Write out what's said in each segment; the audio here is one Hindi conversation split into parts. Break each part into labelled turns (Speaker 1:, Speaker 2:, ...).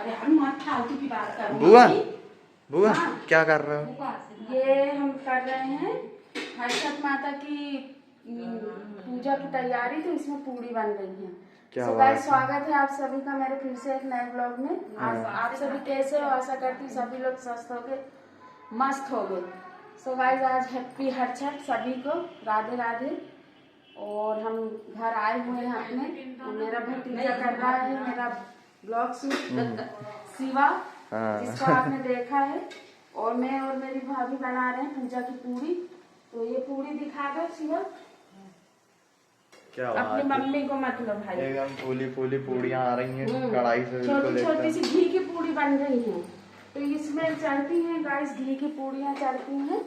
Speaker 1: अरे हम मत फालतू की बात करो।
Speaker 2: बुआ बुआ
Speaker 1: हाँ।
Speaker 2: क्या कर रहे हो?
Speaker 1: ये हम कर रहे हैं हर्षद माता की पूजा की तैयारी, तो इसमें पूड़ी बन रही है।
Speaker 2: क्या
Speaker 1: so
Speaker 2: बात है।
Speaker 1: स्वागत है आप सभी का मेरे फिर से एक नए ब्लॉग में। आप सभी कैसे हो? आशा करती हूँ सभी लोग स्वस्थ हो गए, मस्त हो गए। सो गाइस आज हैप्पी हर्षद सभी को, राधे राधे। और हम घर आए हुए हैं अपने, मेरा भतीजा कर रहा है मेरा ब्लॉग शूट शिवा, जिसको आपने देखा है। और मैं और मेरी भाभी बना रहे हैं पूजा की पूड़ी। तो ये पूड़ी दिखा दो शिवा,
Speaker 2: क्या
Speaker 1: अपनी मम्मी को मतलब भाई।
Speaker 2: एकदम फूली फूली पूड़ियाँ आ रही हैं कढ़ाई से,
Speaker 1: छोटी छोटी सी घी की पूड़ी बन रही है। तो इसमें चलती हैं गाइस घी की पूड़ियाँ चलती हैं,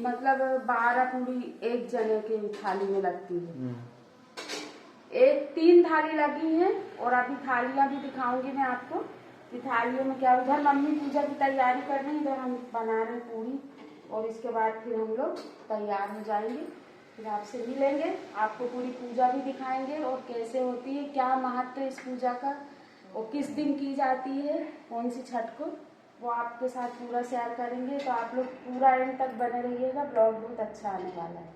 Speaker 1: मतलब 12 पूड़ी एक जने के थाली में लगती है। एक 3 थाली लगी है और अभी थालियां भी दिखाऊंगी मैं आपको कि थालियों में क्या। उधर मम्मी पूजा की तैयारी कर रही है, इधर हम बना रहे हैं पूड़ी। और इसके बाद फिर हम लोग तैयार हो जाएंगे, फिर आपसे मिलेंगे, आपको पूरी पूजा भी दिखाएंगे और कैसे होती है, क्या महत्व है इस पूजा का और किस दिन की जाती है, कौन सी छठ को, वो आपके साथ पूरा शेयर करेंगे। तो आप लोग पूरा एंड तक बने रहिएगा, ब्लॉग बहुत अच्छा आने वाला है।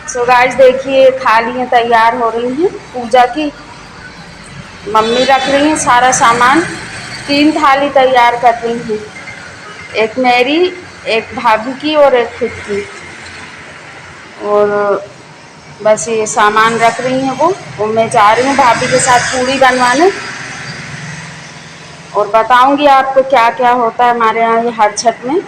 Speaker 1: सो गाइस देखिए थालियाँ तैयार हो रही हैं पूजा की, मम्मी रख रही हैं सारा सामान। 3 थाली तैयार कर रही हैं, एक मेरी, एक भाभी की और एक खुद की। और बस ये सामान रख रही हैं वो मैं जा रही हूँ भाभी के साथ पूड़ी बनवाने। और बताऊंगी आपको क्या क्या होता है हमारे यहाँ ये हर छठ में।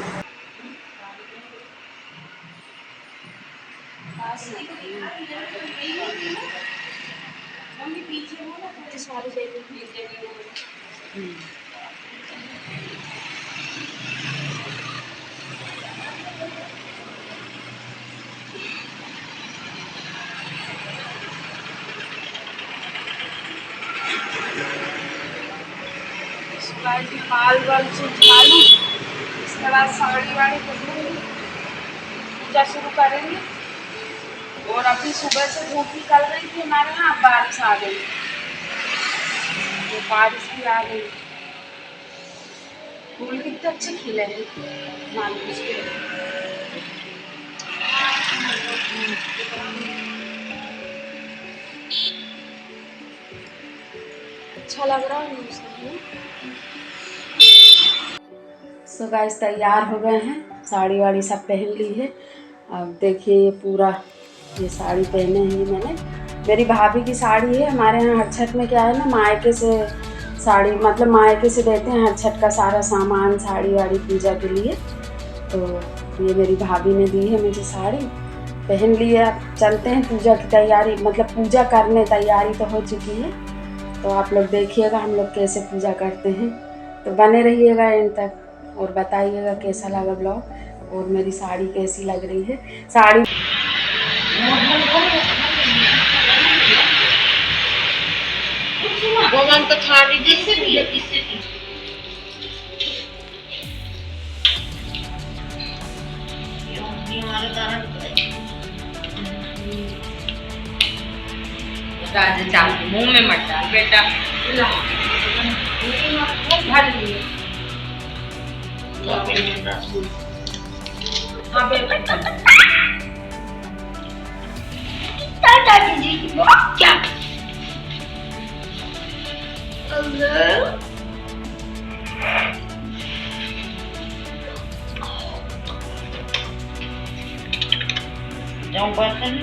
Speaker 1: बाल वाल से उठा लूँ, इसके बाद साड़ी वाड़ी पहनूंगी, पूजा शुरू करेंगे। और अभी सुबह से धूप निकल रही थी हमारे यहाँ, अब बारिश आ गई, तो बारिश भी आ गई। फूल कितने अच्छे खिले हैं मालूस के। अच्छा लग रहा है मौसम। सो गाइस तैयार हो गए हैं, साड़ी वाड़ी सब पहन ली है। अब देखिए ये पूरा ये साड़ी पहने हैं, ये मैंने मेरी भाभी की साड़ी है। हमारे यहाँ हर छठ में क्या है ना, मायके से साड़ी, मतलब मायके से देते हैं हर छठ का सारा सामान, साड़ी वाड़ी पूजा के लिए। तो ये मेरी भाभी ने दी है मुझे साड़ी, पहन ली है। अब चलते हैं पूजा की तैयारी, मतलब पूजा करने, तैयारी तो हो चुकी है। तो आप लोग देखिएगा हम लोग कैसे पूजा करते हैं, तो बने रहिएगा एंड तक और बताइएगा कैसा लगा ब्लॉग और मेरी साड़ी कैसी लग रही है। साड़ी
Speaker 3: भगवान का थाली जिससे भी है, किससे भी हमारा कारण मुंह में मत डाल बेटा,
Speaker 1: भर लिए। हाँ बेटा
Speaker 3: दादाजी की बहुत क्या जाऊँ बर्तन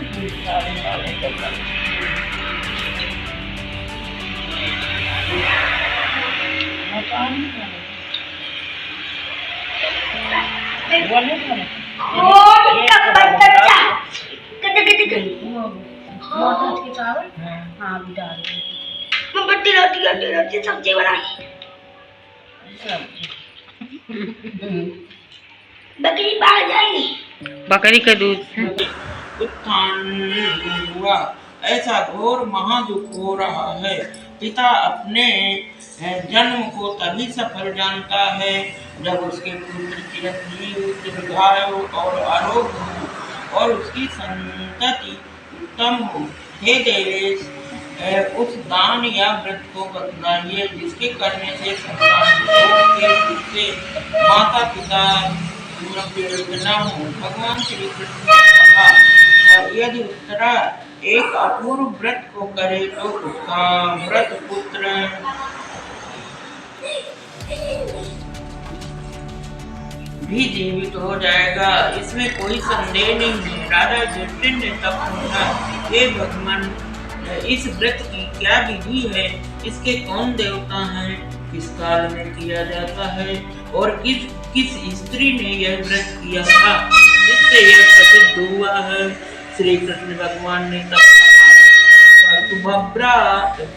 Speaker 1: चावल हाँ भी डाल रही
Speaker 3: मैं बट्टी रोटी रोटी रोटी सब्जी बनाई, बकरी बाहर जाएगी,
Speaker 4: बकरी का दूध
Speaker 5: उत्थान हुआ। ऐसा घोर महादुख हो रहा है
Speaker 4: पिता अपने जन्म को तभी सफल जानता है जब उसके पुत्र चिरंजीव दीर्घायु और आरोग्य हो और उसकी संतति उत्तम हो। हे देवेश, उस दान या व्रत को बतलाइए जिसके करने से संतान के रूप से माता पिता पीड़ित न हो। भगवान श्री कृष्ण ने कहा, यदि उत्तरा एक अपूर्व व्रत को करे तो उसका व्रत पुत्र भी जीवित हो जाएगा, इसमें कोई संदेह नहीं है। राजा युधिष्ठिर ने तब पूछा, हे भगवान, इस व्रत की क्या विधि है? इसके कौन देवता हैं? किस काल में किया जाता है और किस स्त्री ने यह व्रत किया था जिससे यह प्रसिद्ध हुआ है? श्री कृष्ण भगवान ने तब कहा, सुभद्रा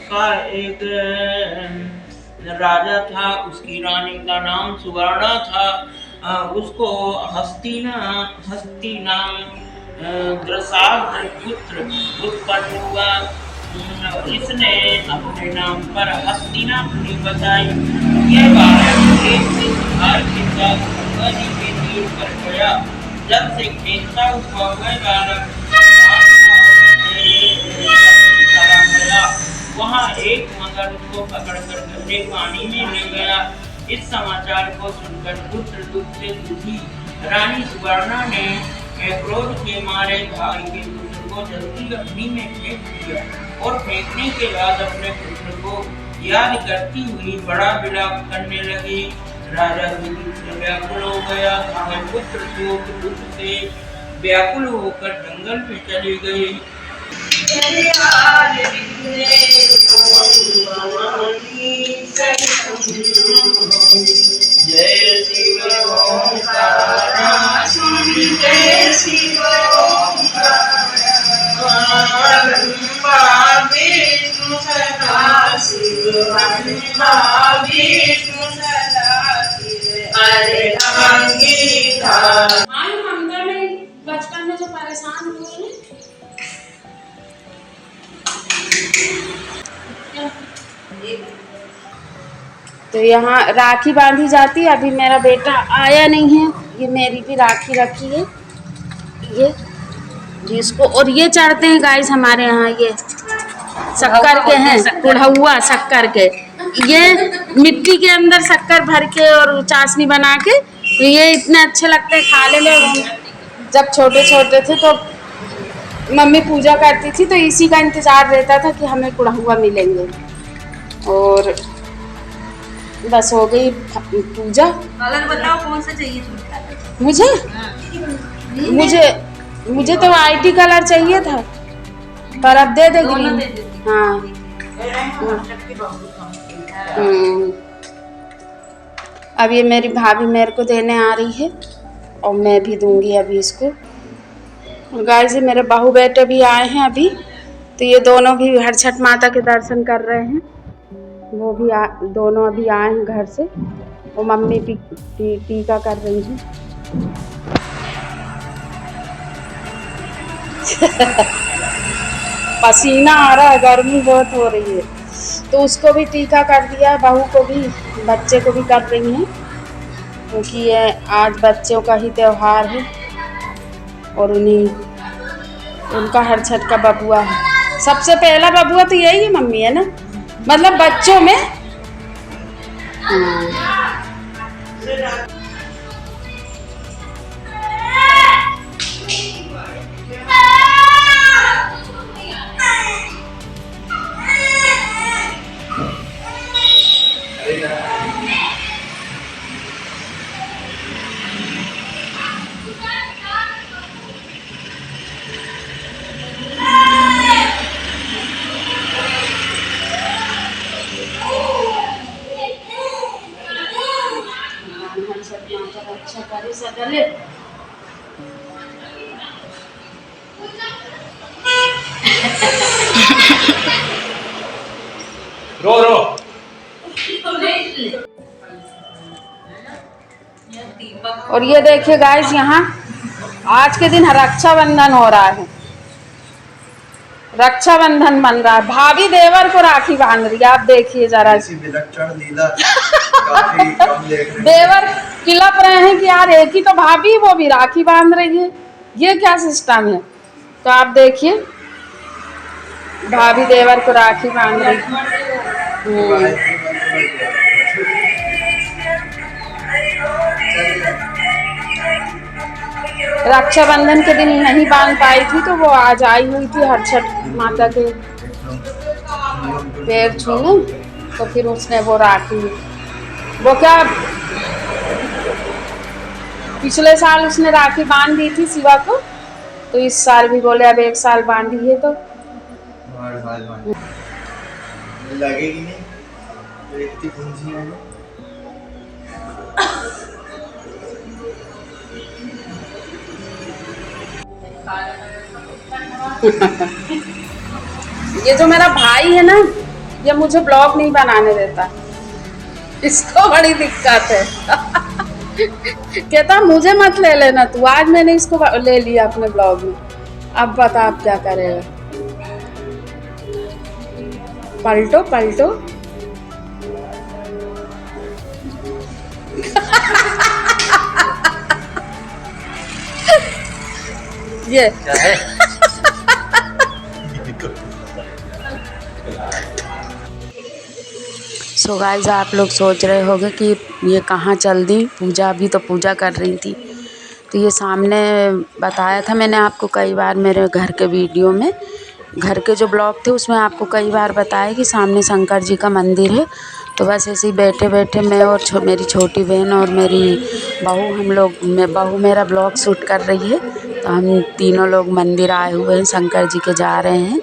Speaker 4: का एक राजा था, उसकी रानी का नाम सुवर्णा था। उसको हस्ती नाम द्रसाद्र पुत्र उत्पन्न हुआ। इसने अपने नाम पर हस्तिनापुरी बताई। यह बालक एक सिद्धार के साथ गंगा जी के तीर पर गया। जब से खेलता हुआ वह बालक गया, वहाँ एक मगर उसको पकड़कर गहरे पानी में ले गया। इस समाचार को सुनकर पुत्र दुख से दुखी रानी सुवर्णा ने क्रोध के मारे भाई के पुत्र को जल्दी अग्नि में फेंक दिया और फेंकने के बाद अपने पुत्र को याद करती हुई बड़ा विलाप करने लगी। राजा युधिष्ठिर व्याकुल हो गया। वह पुत्र शोक दुख से व्याकुल होकर जंगल में चली गई। जय शिव ओंकार, जय शिव ओंकार, ब्रह्मा विष्णु सदा शिव, ब्रह्मा विष्णु सदा शिव, अरे अंगीकार।
Speaker 1: हम दोनों बचपन में जो परेशान हुए हैं, तो यहाँ राखी बांधी जाती है। अभी मेरा बेटा आया नहीं है, ये मेरी भी राखी रखी है ये जिसको, और ये चढ़ते हैं गाइस हमारे यहाँ, ये शक्कर के हैं, कुढ़ौआ शक्कर के। ये मिट्टी के अंदर शक्कर भर के और चाशनी बना के, तो ये इतने अच्छे लगते हैं, खा ले लोग। जब छोटे छोटे थे तो मम्मी पूजा करती थी तो इसी का इंतज़ार रहता था कि हमें कुढ़ौआ मिलेंगे। और बस हो गई पूजा।
Speaker 5: कलर बताओ कौन सा चाहिए
Speaker 1: मुझे मुझे तो आईटी कलर चाहिए था, पर अब दे दे ग्रीन। हाँ अब ये मेरी भाभी मेरे को देने आ रही है और मैं भी दूंगी अभी इसको। गाइस ये मेरे बहू बेटे भी आए हैं अभी, तो ये दोनों भी हरछठ माता के दर्शन कर रहे हैं। वो भी दोनों अभी आए हैं घर से, और मम्मी भी टीका कर रही हैं। पसीना आ रहा है, गर्मी बहुत हो रही है, तो उसको भी टीका कर दिया, बहू को भी, बच्चे को भी कर रही हैं, क्योंकि ये आज बच्चों का ही त्योहार है और उनका हरछठ का बबुआ है। सबसे पहला बबुआ तो यही है मम्मी, है ना, मतलब बच्चों में। अच्छा करे सगले।
Speaker 6: रो रो।
Speaker 1: और ये देखिए गाइस, यहाँ आज के दिन रक्षाबंधन हो रहा है। रक्षाबंधन बन रहा है, भाभी देवर को राखी बांध रही है। आप देखिए जरा,
Speaker 2: ऐसी विलक्षण लीला काफी कम देख रहे हैं।
Speaker 1: देवर किलप रहे हैं कि यार एक ही तो भाभी, वो भी राखी बांध रही है, ये क्या सिस्टम है। तो आप देखिए भाभी देवर को राखी बांध रही है। रक्षाबंधन के दिन नहीं बांध पाई थी तो वो आज आई हुई थी हर छठ माता के पैर छूने, तो फिर उसने वो राखी, वो क्या पिछले साल उसने राखी बांध दी थी शिवा को, तो इस साल भी बोले अब 1 साल बांधी है तो
Speaker 2: लगेगी नहीं, देखती पूंजी है ना।
Speaker 1: ये जो मेरा भाई है ना, ये मुझे ब्लॉग नहीं बनाने देता, इसको बड़ी दिक्कत है। कहता मुझे मत ले लेना तू, आज मैंने इसको ले लिया अपने ब्लॉग में, अब बता आप क्या करेगा। पलटो पलटो। ये
Speaker 2: क्या है?
Speaker 1: सो गाइस, आप लोग सोच रहे होंगे कि ये कहाँ चल दी पूजा, अभी तो पूजा कर रही थी। तो ये सामने बताया था मैंने आपको कई बार मेरे घर के वीडियो में, घर के जो ब्लॉग थे उसमें आपको कई बार बताया कि सामने शंकर जी का मंदिर है। तो बस ऐसे ही बैठे बैठे मैं और मेरी छोटी बहन और मेरी बहू, हम लोग, बहू मेरा ब्लॉग शूट कर रही है, तो हम तीनों लोग मंदिर आए हुए हैं, शंकर जी के जा रहे हैं।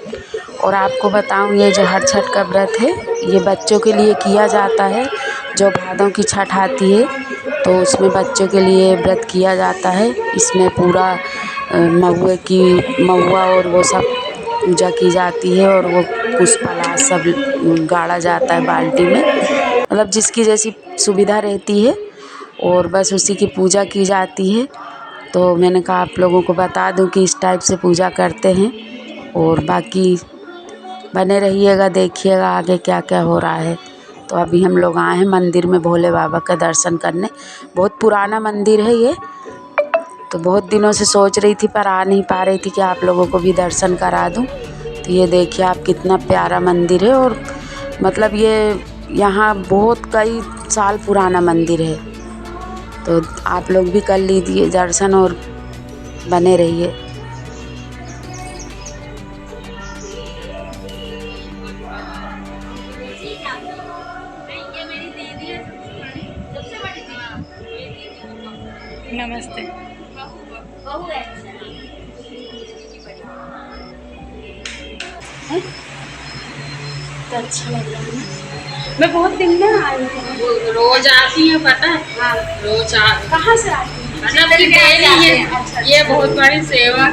Speaker 1: और आपको बताऊं, ये जो हर छठ का व्रत है ये बच्चों के लिए किया जाता है। जो भादों की छठ आती है तो उसमें बच्चों के लिए व्रत किया जाता है। इसमें पूरा महुआ और वो सब पूजा की जाती है, और वो पुष्पलाश सब गाड़ा जाता है बाल्टी में, मतलब जिसकी जैसी सुविधा रहती है, और बस उसी की पूजा की जाती है। तो मैंने कहा आप लोगों को बता दूं कि इस टाइप से पूजा करते हैं। और बाकी बने रहिएगा, देखिएगा आगे क्या क्या हो रहा है। तो अभी हम लोग आए हैं मंदिर में भोले बाबा का दर्शन करने। बहुत पुराना मंदिर है ये, तो बहुत दिनों से सोच रही थी पर आ नहीं पा रही थी कि आप लोगों को भी दर्शन करा दूं। तो ये देखिए आप, कितना प्यारा मंदिर है, और मतलब ये यहाँ बहुत कई साल पुराना मंदिर है। तो आप लोग भी कर लीजिए दर्शन और बने रहिए।
Speaker 5: नमस्ते।
Speaker 1: तो अच्छा लग रहा है। मैं बहुत दिन में आई हूँ।
Speaker 5: रोज आती है पता है?
Speaker 1: हाँ।
Speaker 5: रोज
Speaker 1: कहाँ से आती हूँ?
Speaker 5: मतलब कि डेली ये बहुत बड़ी सेवा है।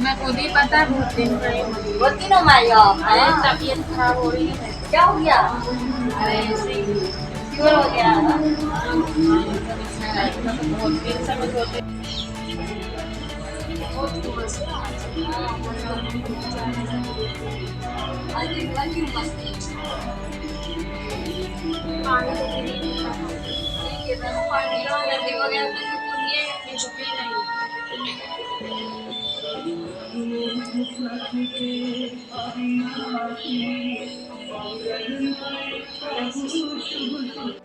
Speaker 5: मैं खुद ही पता है बहुत दिन
Speaker 3: बहुत दिनों में आई हो आप, हैं?
Speaker 5: तबीयत खराब हो रही है।
Speaker 3: क्या हो गया?
Speaker 5: अरे ऐसे ही
Speaker 3: फीवर हो गया है ना?
Speaker 5: बहुत दिन से मैं सोच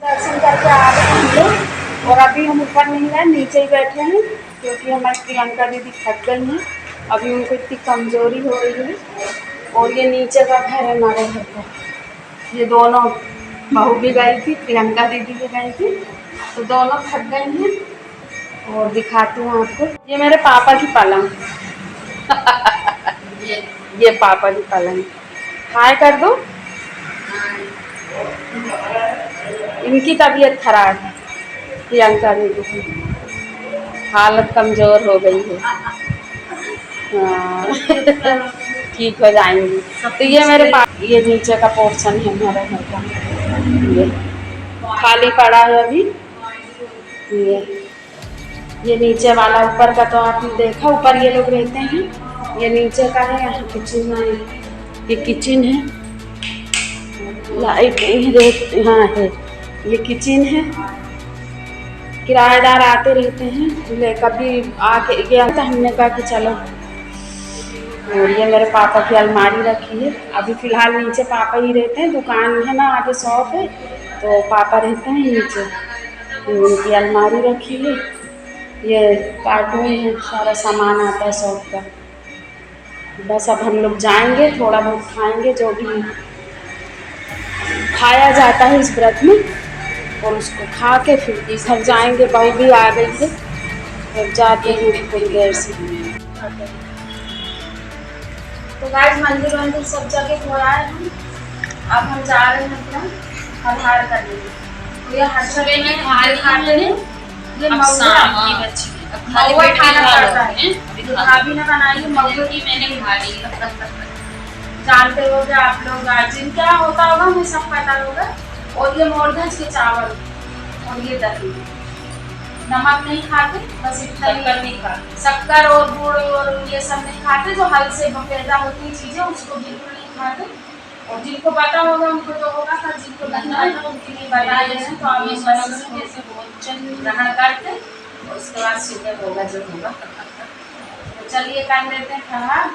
Speaker 1: दर्शन करके आ गए हम लोग, और अभी हम ऊपर नहीं गए, नीचे ही बैठे हैं, क्योंकि हमारी प्रियंका दीदी थक गई हैं। अभी उनको इतनी कमजोरी हो रही है। और ये नीचे का घर है हमारे घर का। ये दोनों बहू भी गई थी, प्रियंका दीदी भी गई थी, तो दोनों थक गई हैं। और दिखाती हूँ आपको, ये मेरे पापा की पलंग। ये पापा की पलंग, हाय कर दो। इनकी तबीयत खराब है, प्रियंका दीदी की हालत कमज़ोर हो गई है। हाँ। ठीक हो जाएंगी। तो ये मेरे पास ये नीचे का पोर्शन है हमारा घर का, ये खाली पड़ा है अभी। ये नीचे वाला, ऊपर का तो आपने देखा, ऊपर ये लोग रहते हैं, ये नीचे का है। यहाँ किचन है, ये किचन है, लाइट हाँ है, ये किचन है। किराएदार आते रहते हैं, ले कभी आके गया तो हमने कहा कि चलो। और ये मेरे पापा की अलमारी रखी है। अभी फ़िलहाल नीचे पापा ही रहते हैं, दुकान है ना, आगे शॉप है, तो पापा रहते हैं नीचे। उनकी अलमारी रखी है। ये कार्टून है, सारा सामान आता है शॉप का। बस अब हम लोग जाएंगे, थोड़ा बहुत खाएंगे, जो भी खाया जाता है इस व्रत में, और उसको खा के फिर घर जाएंगे। बहू भी आ गई है, फिर जाते हैं थोड़ी देर से। तो गाइस मंदिर वंदिर सब जगह हो आए हैं। अब हम जा रहे हैं अपना फलहार करने। तो ये हर सुबह में खाते खाते हैं, ये महुआ खाना पड़ता है। भाभी ने बनाई है महुआ की, मैंने खा ली। जानते हो क्या आप लोग गार्जिन क्या होता होगा, मुझे सब पता होगा। और ये मोरधज के चावल और ये दही। नमक नहीं खाते, बस इतना नहीं खाते। शक्कर और गुड़ और ये सब नहीं खाते, जो हल से पैदा होती चीजें उसको बिल्कुल नहीं खाते। और जिनको पता होगा उनको तो होगा, पर जिनको नहीं पता उनके लिए बताए हैं। तो हम इस भोजन ग्रहण करके और उसके बाद सुबह होगा जो होगा। तो चलिए कर लेते हैं फलहार।